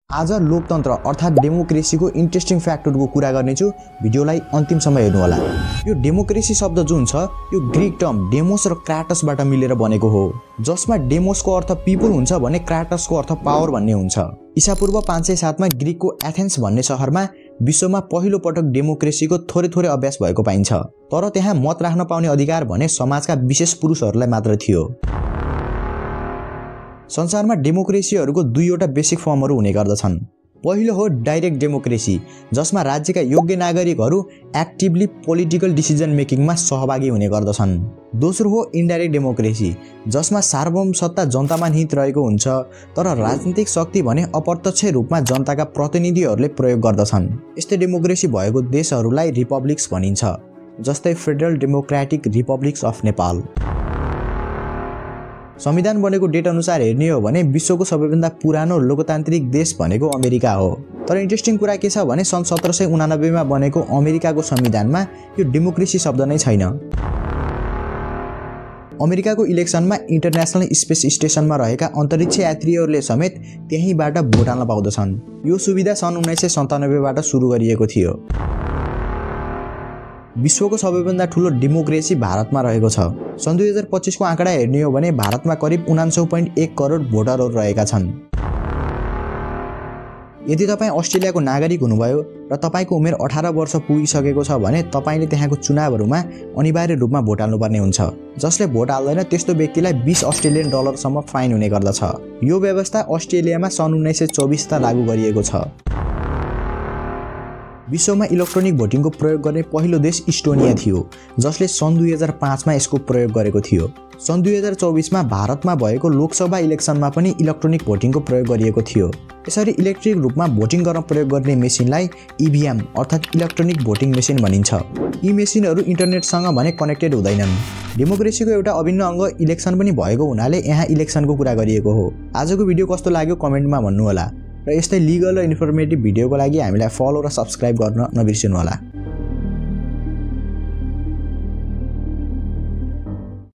आज लोकतन्त्र अर्थात् डेमोक्रेसीको इन्ट्रेस्टिङ फ्याक्टरको कुरा गर्नेछु। भिडियोलाई अन्तिमसम्म हेर्नु होला। यो डेमोक्रेसी शब्द जुन छ यो ग्रीक टर्म डेमोस र क्राटसबाट मिलेर बनेको हो, जसमा डेमोसको अर्थ पिपल हुन्छ भने क्राटसको अर्थ पावर भन्ने हुन्छ। ईसापूर्व 507 मा ग्रीकको एथेन्स भन्ने शहरमा विश्वमा पहिलो पटक डेमोक्रेसीको थोरै अभ्यास भएको पाइन्छ। तर त्यहाँ मत राख्न पाउने अधिकार भने समाजका विशेष पुरुषहरूलाई मात्र थियो। संसारमा डेमोक्रेसीहरूको दुईवटा बेसिक फर्महरू हुने गर्दछन्। पहिलो हो डाइरेक्ट डेमोक्रेसी, जसमा राज्यका योग्य नागरिकहरू एक्टिभली पोलिटिकल डिसिजन मेकिङमा सहभागी हुने गर्दछन्। दोस्रो हो इन्डाइरेक्ट डेमोक्रेसी, जसमा सार्वभौम सत्ता जनतामा निहित रहेको हुन्छ, तर राजनीतिक शक्ति भने अप्रत्यक्ष रूपमा जनताका प्रतिनिधिहरूले प्रयोग गर्दछन्। यस्तै डेमोक्रेसी भएको देशहरूलाई रिपब्लिक्स भनिन्छ, जस्तै federal democratic republics of Nepal. संविधान बनेको डेट अनुसार हेर्ने हो भने विश्वको सबैभन्दा पुरानो लोकतान्त्रिक देश भनेको अमेरिका हो। तर इन्ट्रेस्टिङ कुरा के छ भने सन् 1789 मा बनेको अमेरिकाको संविधानमा यो डेमोक्रेसी शब्द नै छैन। अमेरिकाको इलेक्सनमा इन्टरनेसनल स्पेस स्टेसनमा रहेका अन्तरिक्ष यात्रीहरूले समेत त्यहीँबाट भोट हाल्न पाउँदछन्। यो सुविधा सन् 1997 बाट सुरु गरिएको थियो। विश्वको सबैभन्दा ठुलो डेमोक्रेसी भारतमा रहेको छ। सन् 2025 को आँकडा हेर्ने हो भने भारतमा करिब 49.1 करोड भोटरहरू रहेका छन्। यदि तपाईँ अस्ट्रेलियाको नागरिक हुनुभयो र तपाईको उमेर 18 वर्ष पुगिसकेको छ भने तपाईले त्यहाँको चुनावहरूमा अनिवार्य रूपमा भोट हाल्नुपर्ने हुन्छ। जसले भोट हाल्दैन त्यस्तो व्यक्तिलाई 20 अस्ट्रेलियन डलरसम्म फाइन हुने गर्दछ। यो व्यवस्था अस्ट्रेलियामा सन् 1924 ता लागू गरिएको छ। विश्वमा इलेक्ट्रोनिक भोटिङको प्रयोग गर्ने पहिलो देश इस्टोनिया थियो, जसले सन् 2005 मा यसको प्रयोग गरेको थियो। सन् 2024 मा भारतमा भएको लोकसभा इलेक्सनमा पनि इलेक्ट्रोनिक भोटिङको प्रयोग गरिएको थियो। यसरी इलेक्ट्रिक रूपमा भोटिङ गर्न प्रयोग गर्ने मेसिनलाई इभिएम अर्थात् इलेक्ट्रोनिक भोटिङ मेसिन भनिन्छ। यी मेसिनहरू इन्टरनेटसँग भने कनेक्टेड हुँदैनन्। डेमोक्रेसीको एउटा अभिन्न अङ्ग इलेक्सन पनि भएको हुनाले यहाँ इलेक्सनको कुरा गरिएको हो। आजको भिडियो कस्तो लाग्यो कमेन्टमा भन्नु होला र यस्तै लिगल र इन्फर्मेटिभ भिडियोको लागि हामीलाई फलो र सब्स्क्राइब गर्न नबिर्सनु होला।